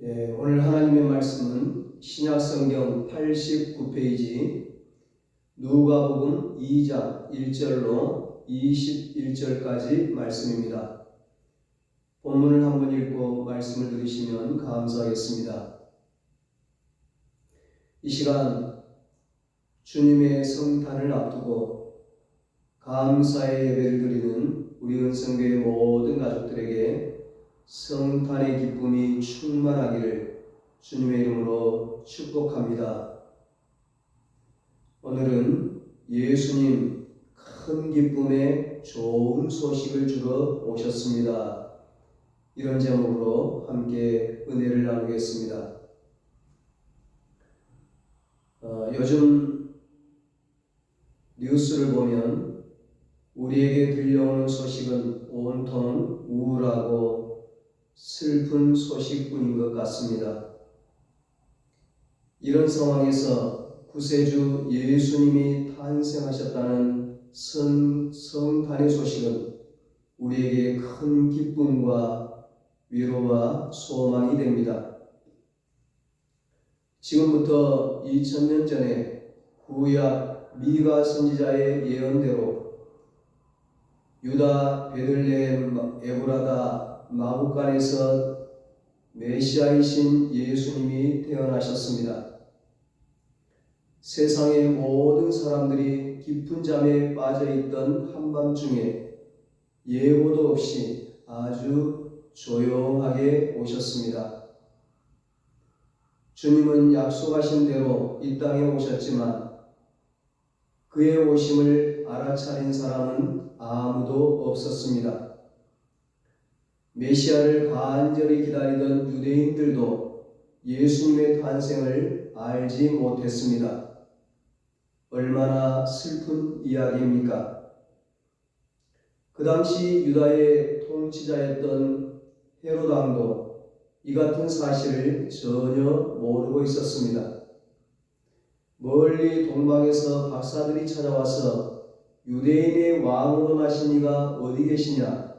오늘 하나님의 말씀은 신약성경 89페이지 누가복음 2장 1절로 21절까지 말씀입니다. 본문을 한번 읽고 말씀을 들으시면 감사하겠습니다. 이 시간 주님의 성탄을 앞두고 감사의 예배를 드리는 우리 은성교회 모든 가족들에게 성탄의 기쁨이 충만하기를 주님의 이름으로 축복합니다. 오늘은 예수님 큰 기쁨의 좋은 소식을 주러 오셨습니다. 이런 제목으로 함께 은혜를 나누겠습니다. 요즘 뉴스를 보면 우리에게 들려오는 소식은 온통 우울하고 슬픈 소식뿐인 것 같습니다. 이런 상황에서 구세주 예수님이 탄생하셨다는 성탄의 소식은 우리에게 큰 기쁨과 위로와 소망이 됩니다. 지금부터 2000년 전에 구약 미가 선지자의 예언대로 유다 베들레헴 에브라다 마구간에서 메시아이신 예수님이 태어나셨습니다. 세상의 모든 사람들이 깊은 잠에 빠져있던 한밤중에 예고도 없이 아주 조용하게 오셨습니다. 주님은 약속하신 대로 이 땅에 오셨지만 그의 오심을 알아차린 사람은 아무도 없었습니다. 메시아를 간절히 기다리던 유대인들도 예수님의 탄생을 알지 못했습니다. 얼마나 슬픈 이야기입니까? 그 당시 유다의 통치자였던 헤롯 왕도 이 같은 사실을 전혀 모르고 있었습니다. 멀리 동방에서 박사들이 찾아와서 유대인의 왕으로 나신 이가 어디 계시냐?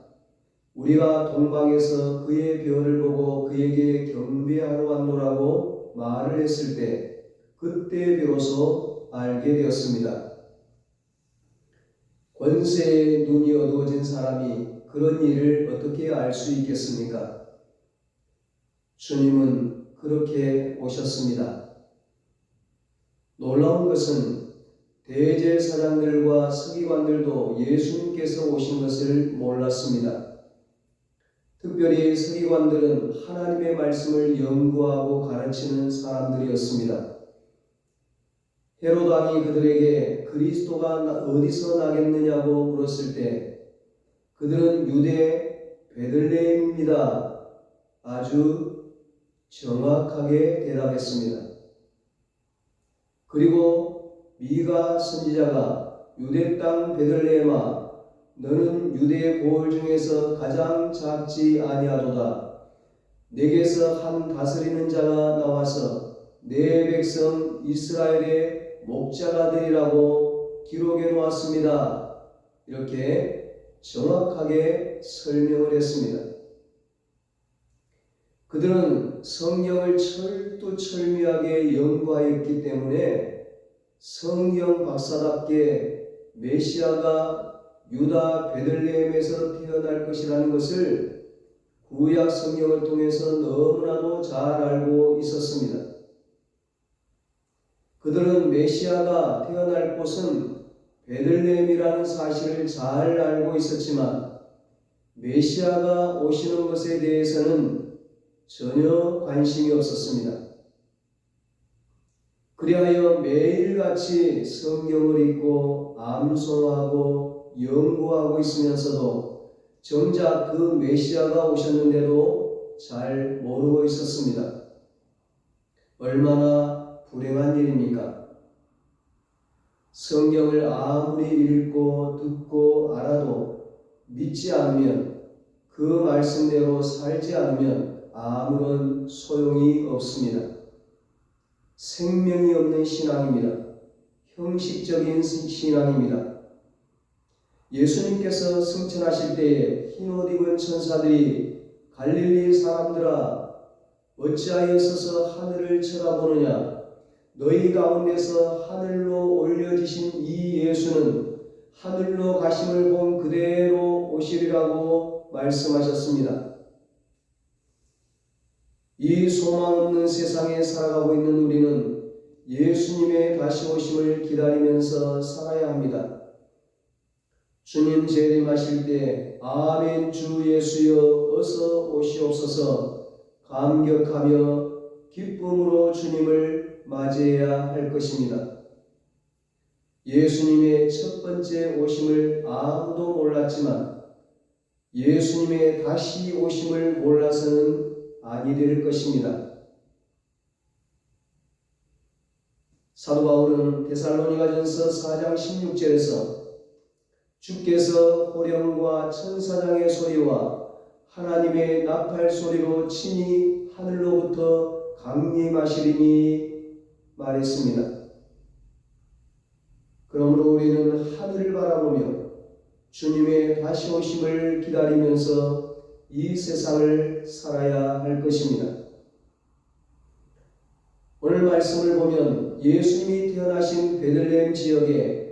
우리가 동방에서 그의 별을 보고 그에게 경배하러 왔노라고 말을 했을 때 그때 비로소 알게 되었습니다. 권세의 눈이 어두워진 사람이 그런 일을 어떻게 알 수 있겠습니까? 주님은 그렇게 오셨습니다. 놀라운 것은 대제사장들과 서기관들도 예수님께서 오신 것을 몰랐습니다. 특별히 서기관들은 하나님의 말씀을 연구하고 가르치는 사람들이었습니다. 헤롯 왕이 그들에게 그리스도가 어디서 나겠느냐고 물었을 때 그들은 유대 베들레헴입니다. 아주 정확하게 대답했습니다. 그리고 미가 선지자가 유대 땅 베들레헴아 너는 유대 고을 중에서 가장 작지 아니하도다. 내게서 한 다스리는 자가 나와서 내 백성 이스라엘의 목자가 되리라고 기록해 놓았습니다. 이렇게 정확하게 설명을 했습니다. 그들은 성경을 철두철미하게 연구하였기 때문에 성경 박사답게 메시아가 유다 베들레헴에서 태어날 것이라는 것을 구약 성경을 통해서 너무나도 잘 알고 있었습니다. 그들은 메시아가 태어날 곳은 베들레헴이라는 사실을 잘 알고 있었지만 메시아가 오시는 것에 대해서는 전혀 관심이 없었습니다. 그리하여 매일같이 성경을 읽고 암송하고 연구하고 있으면서도 정작 그 메시아가 오셨는데도 잘 모르고 있었습니다. 얼마나 불행한 일입니까? 성경을 아무리 읽고 듣고 알아도 믿지 않으면 그 말씀대로 살지 않으면 아무런 소용이 없습니다. 생명이 없는 신앙입니다. 형식적인 신앙입니다. 예수님께서 승천하실 때에 흰옷 입은 천사들이 갈릴리 사람들아 어찌하여 서서 하늘을 쳐다보느냐? 너희 가운데서 하늘로 올려지신 이 예수는 하늘로 가심을 본 그대로 오시리라고 말씀하셨습니다. 이 소망 없는 세상에 살아가고 있는 우리는 예수님의 다시 오심을 기다리면서 살아야 합니다. 주님 재림하실 때 아멘 주 예수여 어서 오시옵소서 감격하며 기쁨으로 주님을 맞이해야 할 것입니다. 예수님의 첫 번째 오심을 아무도 몰랐지만 예수님의 다시 오심을 몰라서는 아니 될 것입니다. 사도 바울은 데살로니가전서 4장 16절에서 주께서 호령과 천사장의 소리와 하나님의 나팔 소리로 친히 하늘로부터 강림하시리니 말했습니다. 그러므로 우리는 하늘을 바라보며 주님의 다시 오심을 기다리면서 이 세상을 살아야 할 것입니다. 오늘 말씀을 보면 예수님이 태어나신 베들레헴 지역에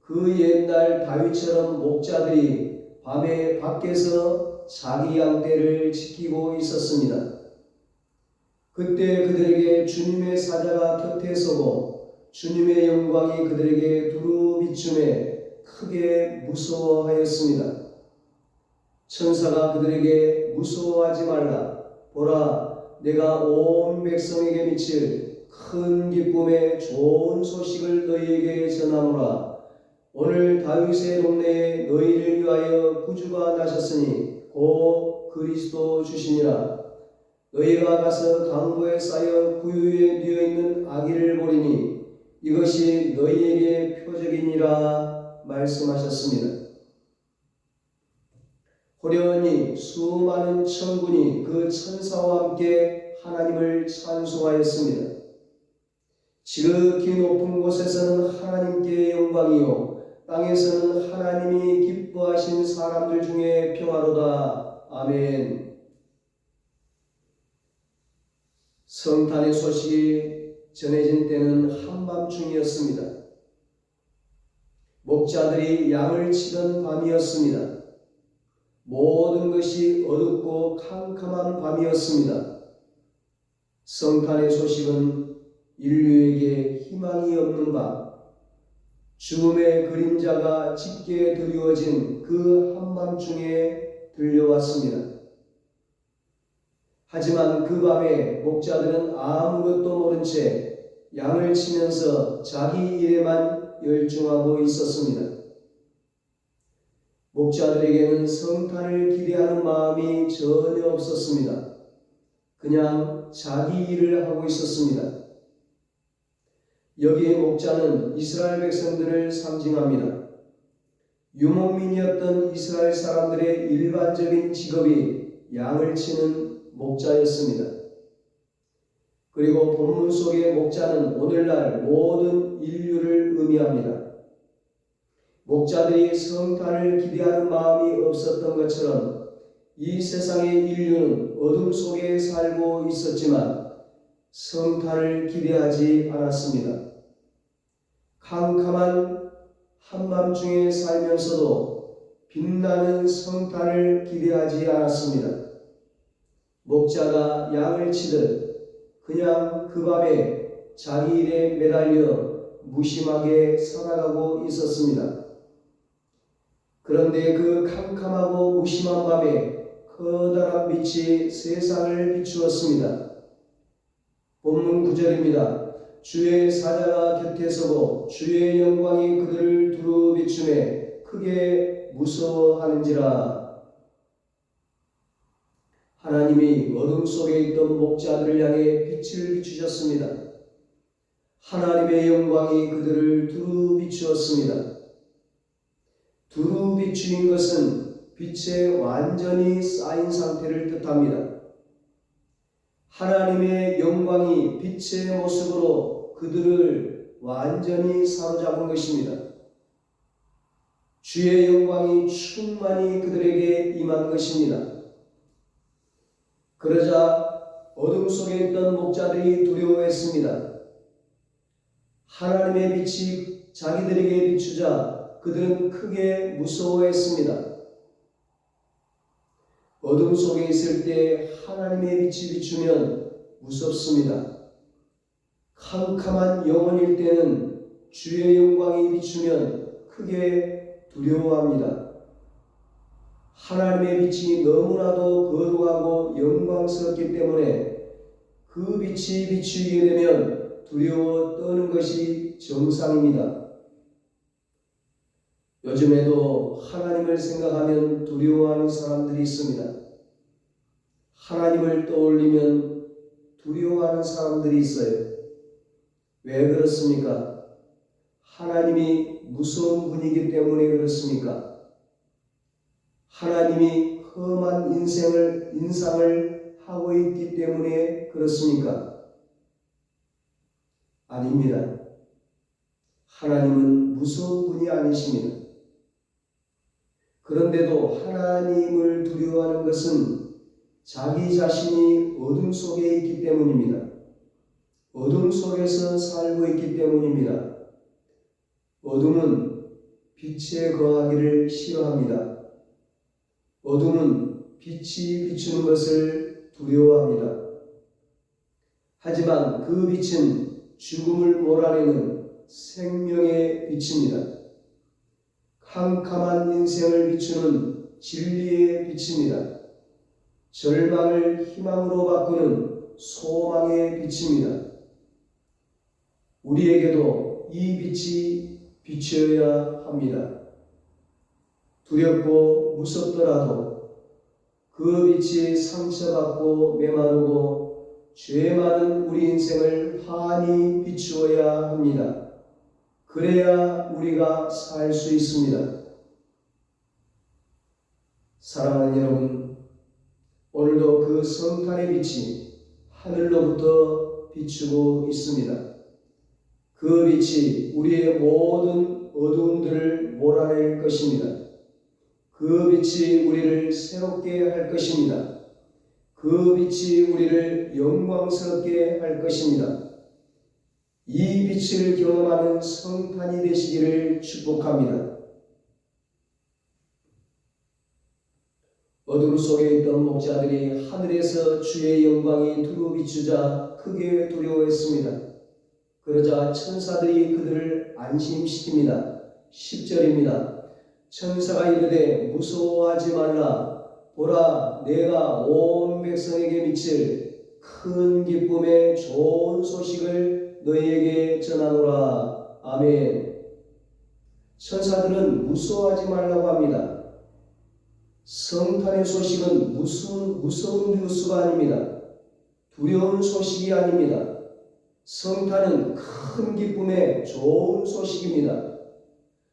그 옛날 다윗처럼 목자들이 밤에 밖에서 자기 양떼를 지키고 있었습니다. 그때 그들에게 주님의 사자가 곁에 서고 주님의 영광이 그들에게 두루 비춤에 크게 무서워하였습니다. 천사가 그들에게 무서워하지 말라. 보라, 내가 온 백성에게 미칠 큰 기쁨의 좋은 소식을 너희에게 전하노라. 오늘 다윗의 동네에 너희를 위하여 구주가 나셨으니 곧 그리스도 주시니라. 너희가 가서 강보에 쌓여 구유에 누워있는 아기를 보리니 이것이 너희에게 표적이니라 말씀하셨습니다. 호련히 수많은 천군이 그 천사와 함께 하나님을 찬송하였습니다. 지극히 높은 곳에서는 하나님께 영광이요 땅에서는 하나님이 기뻐하신 사람들 중에 평화로다. 아멘. 성탄의 소식이 전해진 때는 한밤중이었습니다. 목자들이 양을 치던 밤이었습니다. 모든 것이 어둡고 캄캄한 밤이었습니다. 성탄의 소식은 인류에게 희망이 없는 밤, 죽음의 그림자가 짙게 드리워진 그 한밤중에 들려왔습니다. 하지만 그 밤에 목자들은 아무것도 모른 채 양을 치면서 자기 일에만 열중하고 있었습니다. 목자들에게는 성탄을 기대하는 마음이 전혀 없었습니다. 그냥 자기 일을 하고 있었습니다. 여기에 목자는 이스라엘 백성들을 상징합니다. 유목민이었던 이스라엘 사람들의 일반적인 직업이 양을 치는 목자였습니다. 그리고 본문 속의 목자는 오늘날 모든 인류를 의미합니다. 목자들이 성탄을 기대하는 마음이 없었던 것처럼 이 세상의 인류는 어둠 속에 살고 있었지만 성탄을 기대하지 않았습니다. 캄캄한 한밤중에 살면서도 빛나는 성탄을 기대하지 않았습니다. 목자가 양을 치듯 그냥 그 밤에 자기 일에 매달려 무심하게 살아가고 있었습니다. 그런데 그 캄캄하고 무심한 밤에 커다란 빛이 세상을 비추었습니다. 본문 9절입니다. 주의 사자가 곁에 서고 주의 영광이 그들을 두루 비추매 크게 무서워하는지라. 하나님이 어둠 속에 있던 목자들을 향해 빛을 비추셨습니다. 하나님의 영광이 그들을 두루 비추었습니다. 두루 비추인 것은 빛에 완전히 쌓인 상태를 뜻합니다. 하나님의 영광이 빛의 모습으로 그들을 완전히 사로잡은 것입니다. 주의 영광이 충만히 그들에게 임한 것입니다. 그러자 어둠 속에 있던 목자들이 두려워했습니다. 하나님의 빛이 자기들에게 비추자 그들은 크게 무서워했습니다. 어둠 속에 있을 때 하나님의 빛이 비추면 무섭습니다. 캄캄한 영혼일 때는 주의 영광이 비추면 크게 두려워합니다. 하나님의 빛이 너무나도 거룩하고 영광스럽기 때문에 그 빛이 비추게 되면 두려워 떠는 것이 정상입니다. 요즘에도 하나님을 생각하면 두려워하는 사람들이 있습니다. 하나님을 떠올리면 두려워하는 사람들이 있어요. 왜 그렇습니까? 하나님이 무서운 분이기 때문에 그렇습니까? 하나님이 험한 인상을 하고 있기 때문에 그렇습니까? 아닙니다. 하나님은 무서운 분이 아니십니다. 그런데도 하나님을 두려워하는 것은 자기 자신이 어둠 속에 있기 때문입니다. 어둠 속에서 살고 있기 때문입니다. 어둠은 빛에 거하기를 싫어합니다. 어둠은 빛이 비추는 것을 두려워합니다. 하지만 그 빛은 죽음을 몰아내는 생명의 빛입니다. 캄캄한 인생을 비추는 진리의 빛입니다. 절망을 희망으로 바꾸는 소망의 빛입니다. 우리에게도 이 빛이 비춰야 합니다. 두렵고 무섭더라도 그 빛이 상처받고 메마르고 죄 많은 우리 인생을 환히 비추어야 합니다. 그래야 우리가 살 수 있습니다. 사랑하는 여러분, 오늘도 그 성탄의 빛이 하늘로부터 비추고 있습니다. 그 빛이 우리의 모든 어두움들을 몰아낼 것입니다. 그 빛이 우리를 새롭게 할 것입니다. 그 빛이 우리를 영광스럽게 할 것입니다. 이 빛을 경험하는 성탄이 되시기를 축복합니다. 어둠 속에 있던 목자들이 하늘에서 주의 영광이 두루 비추자 크게 두려워했습니다. 그러자 천사들이 그들을 안심시킵니다. 10절입니다. 천사가 이르되 무서워하지 말라. 보라, 내가 온 백성에게 미칠 큰 기쁨의 좋은 소식을 너희에게 전하노라. 아멘. 천사들은 무서워하지 말라고 합니다. 성탄의 소식은 무서운 뉴스가 아닙니다. 두려운 소식이 아닙니다. 성탄은 큰 기쁨의 좋은 소식입니다.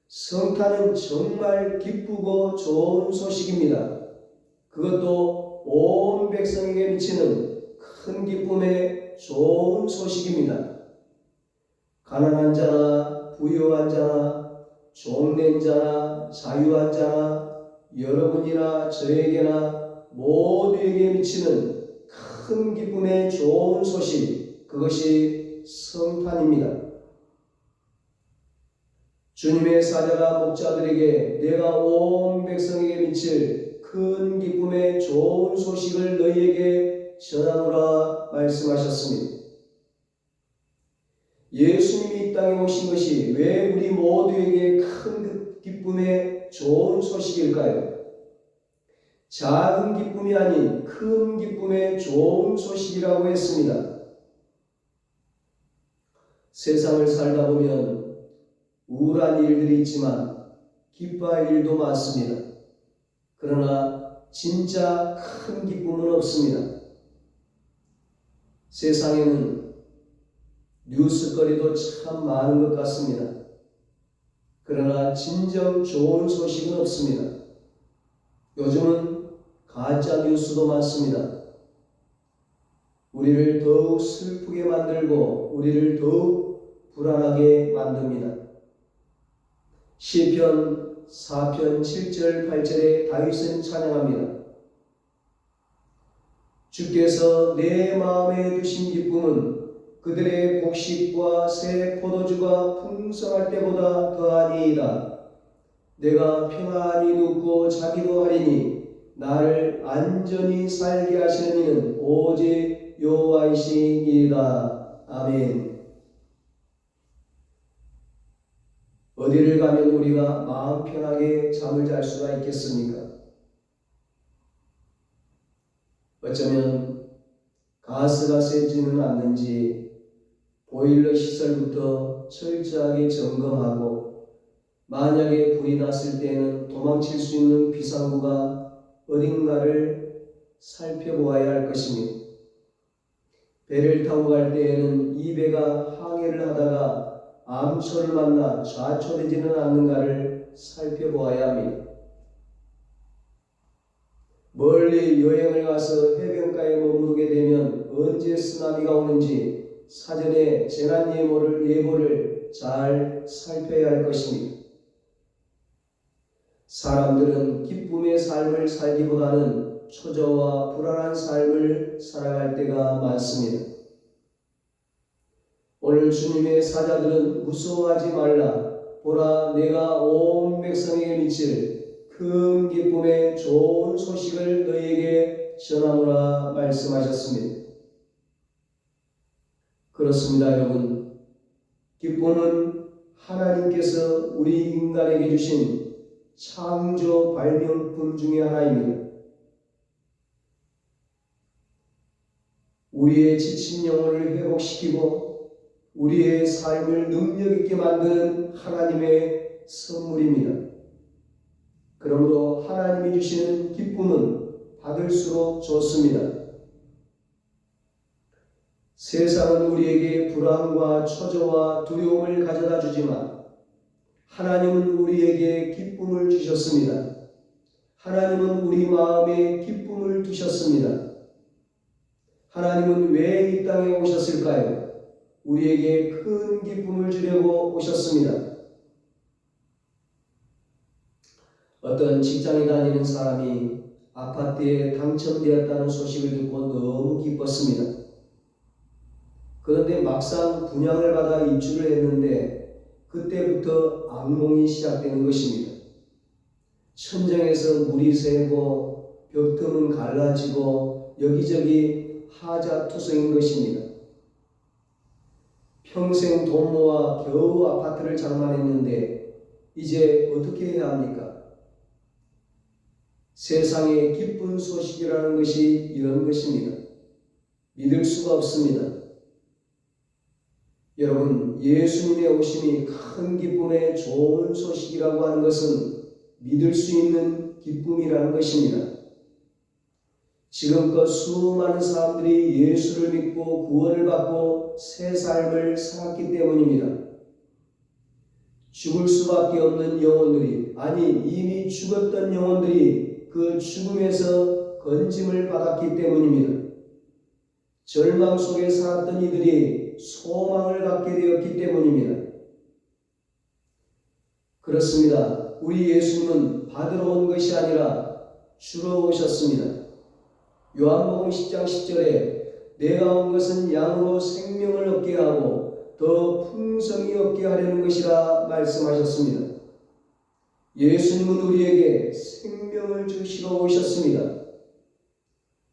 성탄은 정말 기쁘고 좋은 소식입니다. 그것도 온 백성에게 미치는 큰 기쁨의 좋은 소식입니다. 가난한 자나 부유한 자나 종된 자나 자유한 자나 여러분이나 저에게나 모두에게 미치는 큰 기쁨의 좋은 소식, 그것이 성탄입니다. 주님의 사자가 목자들에게 내가 온 백성에게 미칠 큰 기쁨의 좋은 소식을 너희에게 전하노라 말씀하셨습니다. 예수님이 이 땅에 오신 것이 왜 우리 모두에게 큰 기쁨의 좋은 소식일까요? 작은 기쁨이 아닌 큰 기쁨의 좋은 소식이라고 했습니다. 세상을 살다 보면 우울한 일들이 있지만 기뻐할 일도 많습니다. 그러나 진짜 큰 기쁨은 없습니다. 세상에는 뉴스거리도 참 많은 것 같습니다. 그러나 진정 좋은 소식은 없습니다. 요즘은 가짜 뉴스도 많습니다. 우리를 더욱 슬프게 만들고 우리를 더욱 불안하게 만듭니다. 시편 4편 7절 8절에 다윗은 찬양합니다. 주께서 내 마음에 두신 기쁨은 그들의 곡식과 새 포도주가 풍성할 때보다 더하니이다. 내가 평안히 눕고 자기도 하리니 나를 안전히 살게 하시는 이는 오직 여호와이시니이다. 아멘. 어디를 가면 우리가 마음 편하게 잠을 잘 수가 있겠습니까? 어쩌면 가스가 새지는 않는지 보일러 시설부터 철저하게 점검하고 만약에 불이 났을 때에는 도망칠 수 있는 비상구가 어딘가를 살펴보아야 할 것입니다. 배를 타고 갈 때에는 이 배가 항해를 하다가 암초를 만나 좌초되지는 않는가를 살펴보아야 합니다. 멀리 여행을 가서 해변가에 머무르게 되면 언제 쓰나미가 오는지 사전에 재난 예보를 잘 살펴야 할 것입니다. 사람들은 기쁨의 삶을 살기보다는 초조와 불안한 삶을 살아갈 때가 많습니다. 오늘 주님의 사자들은 무서워하지 말라. 보라, 내가 온 백성에게 미칠 큰 기쁨의 좋은 소식을 너희에게 전하노라 말씀하셨습니다. 그렇습니다, 여러분. 기쁨은 하나님께서 우리 인간에게 주신 창조 발명품 중에 하나입니다. 우리의 지친 영혼을 회복시키고 우리의 삶을 능력있게 만드는 하나님의 선물입니다. 그러므로 하나님이 주시는 기쁨은 받을수록 좋습니다. 세상은 우리에게 불안과 초조와 두려움을 가져다 주지만 하나님은 우리에게 기쁨을 주셨습니다. 하나님은 우리 마음에 기쁨을 두셨습니다. 하나님은 왜 이 땅에 오셨을까요? 우리에게 큰 기쁨을 주려고 오셨습니다. 어떤 직장에 다니는 사람이 아파트에 당첨되었다는 소식을 듣고 너무 기뻤습니다. 그런데 막상 분양을 받아 입주를 했는데 그때부터 악몽이 시작되는 것입니다. 천장에서 물이 새고 벽틈은 갈라지고 여기저기 하자투성인 것입니다. 평생 돈 모아 겨우 아파트를 장만했는데 이제 어떻게 해야 합니까? 세상의 기쁜 소식이라는 것이 이런 것입니다. 믿을 수가 없습니다. 여러분, 예수님의 오심이 큰 기쁨의 좋은 소식이라고 하는 것은 믿을 수 있는 기쁨이라는 것입니다. 지금껏 수많은 사람들이 예수를 믿고 구원을 받고 새 삶을 살았기 때문입니다. 죽을 수밖에 없는 영혼들이, 아니 이미 죽었던 영혼들이 그 죽음에서 건짐을 받았기 때문입니다. 절망 속에 살았던 이들이 소망을 갖게 되었기 때문입니다. 그렇습니다. 우리 예수님은 받으러 온 것이 아니라 주러 오셨습니다. 요한복음 10장 10절에 내가 온 것은 양으로 생명을 얻게 하고 더 풍성히 얻게 하려는 것이라 말씀하셨습니다. 예수님은 우리에게 생명을 주시러 오셨습니다.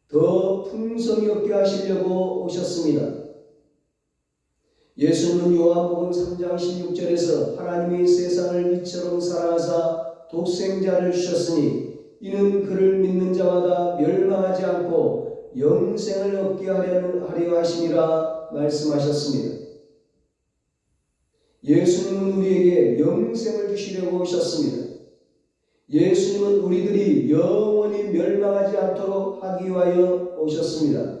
더 풍성히 얻게 하시려고 오셨습니다. 예수님은 요한복음 3장 16절에서 하나님이 세상을 이처럼 사랑하사 독생자를 주셨으니 이는 그를 믿는 자마다 멸망하지 않고 영생을 얻게 하려 하심이라 말씀하셨습니다. 예수님은 우리에게 영생을 주시려고 오셨습니다. 예수님은 우리들이 영원히 멸망하지 않도록 하기 위하여 오셨습니다.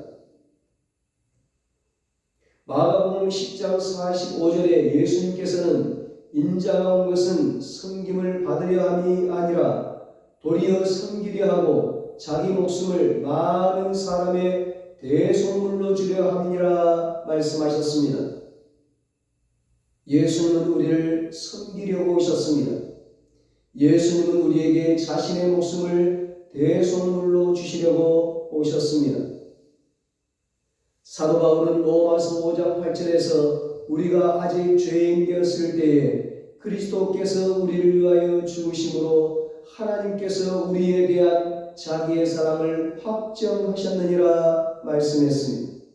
마가복음 10장 45절에 예수님께서는 인자가 온 것은 섬김을 받으려 함이 아니라 도리어 섬기려 하고 자기 목숨을 많은 사람의 대속물로 주려 함이라 말씀하셨습니다. 예수님은 우리를 섬기려고 오셨습니다. 예수님은 우리에게 자신의 목숨을 대속물로 주시려고 오셨습니다. 사도 바울은 로마서 5장 8절에서 우리가 아직 죄인되었을 때에 그리스도께서 우리를 위하여 죽으심으로 하나님께서 우리에 대한 자기의 사랑을 확정하셨느니라 말씀했습니다.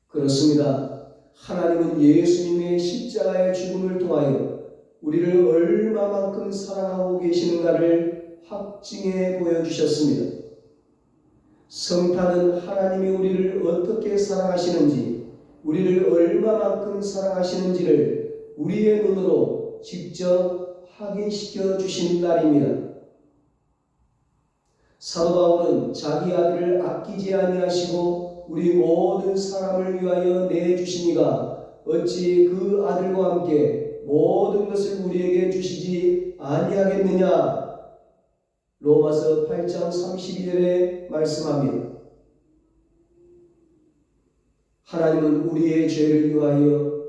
그렇습니다. 하나님은 예수님의 십자가의 죽음을 통하여 우리를 얼마만큼 사랑하고 계시는가를 확증해 보여주셨습니다. 성탄은 하나님이 우리를 어떻게 사랑하시는지, 우리를 얼마만큼 사랑하시는지를 우리의 눈으로 직접 확인시켜 주신 날입니다. 사도 바울은 자기 아들을 아끼지 아니하시고 우리 모든 사람을 위하여 내주시니가 어찌 그 아들과 함께 모든 것을 우리에게 주시지 아니하겠느냐. 로마서 8장 32절에 말씀합니다. 하나님은 우리의 죄를 위하여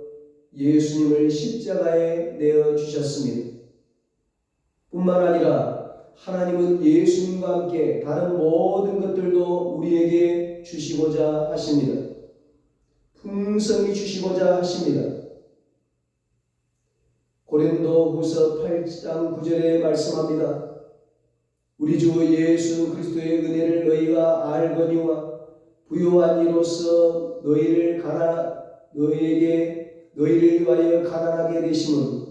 예수님을 십자가에 내어주셨습니다. 뿐만 아니라 하나님은 예수님과 함께 다른 모든 것들도 우리에게 주시고자 하십니다. 풍성히 주시고자 하십니다. 고린도후서 8장 9절에 말씀합니다. 우리 주 예수 그리스도의 은혜를 너희가 알거니와 부요한 이로써 너희를 위하여 가난하게 되심은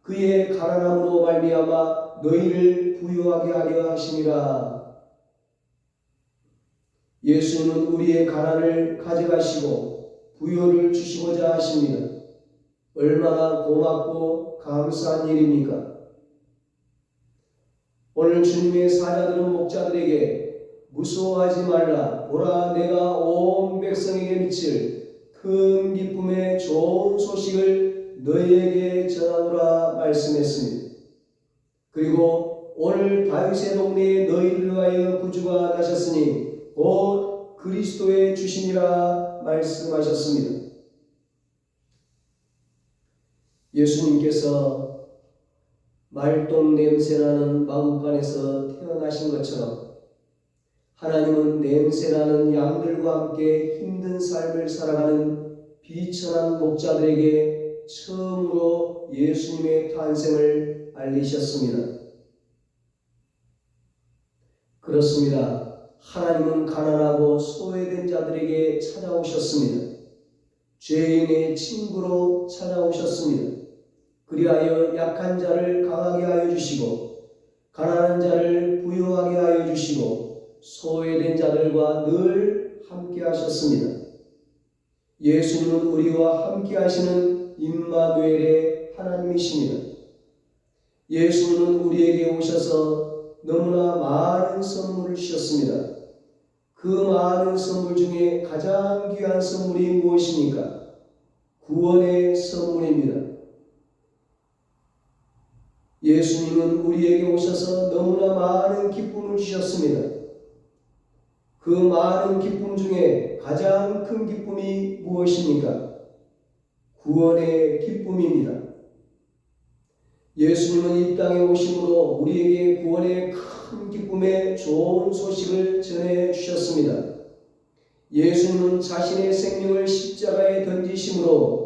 그의 가난함으로 말미암아 너희를 부요하게 하려 하심이라. 예수님은 우리의 가난을 가져가시고 부요를 주시고자 하십니다. 얼마나 고맙고 감사한 일입니까? 오늘 주님의 사자들은 목자들에게 무서워하지 말라. 보라, 내가 온 백성에게 미칠 큰 기쁨의 좋은 소식을 너희에게 전하노라 말씀했습니다. 그리고 오늘 다윗의 동네에 너희를 위하여 구주가 나셨으니 곧 그리스도의 주시니라 말씀하셨습니다. 예수님께서 말똥 냄새나는 마구간에서 태어나신 것처럼 하나님은 냄새나는 양들과 함께 힘든 삶을 살아가는 비천한 목자들에게 처음으로 예수님의 탄생을 알리셨습니다. 그렇습니다. 하나님은 가난하고 소외된 자들에게 찾아오셨습니다. 죄인의 친구로 찾아오셨습니다. 그리하여 약한 자를 강하게 하여 주시고 가난한 자를 부유하게 하여 주시고 소외된 자들과 늘 함께 하셨습니다. 예수님은 우리와 함께 하시는 임마누엘의 하나님이십니다. 예수님은 우리에게 오셔서 너무나 많은 선물을 주셨습니다. 그 많은 선물 중에 가장 귀한 선물이 무엇입니까? 구원의 선물입니다. 예수님은 우리에게 오셔서 너무나 많은 기쁨을 주셨습니다. 그 많은 기쁨 중에 가장 큰 기쁨이 무엇입니까? 구원의 기쁨입니다. 예수님은 이 땅에 오심으로 우리에게 구원의 큰 기쁨의 좋은 소식을 전해 주셨습니다. 예수님은 자신의 생명을 십자가에 던지심으로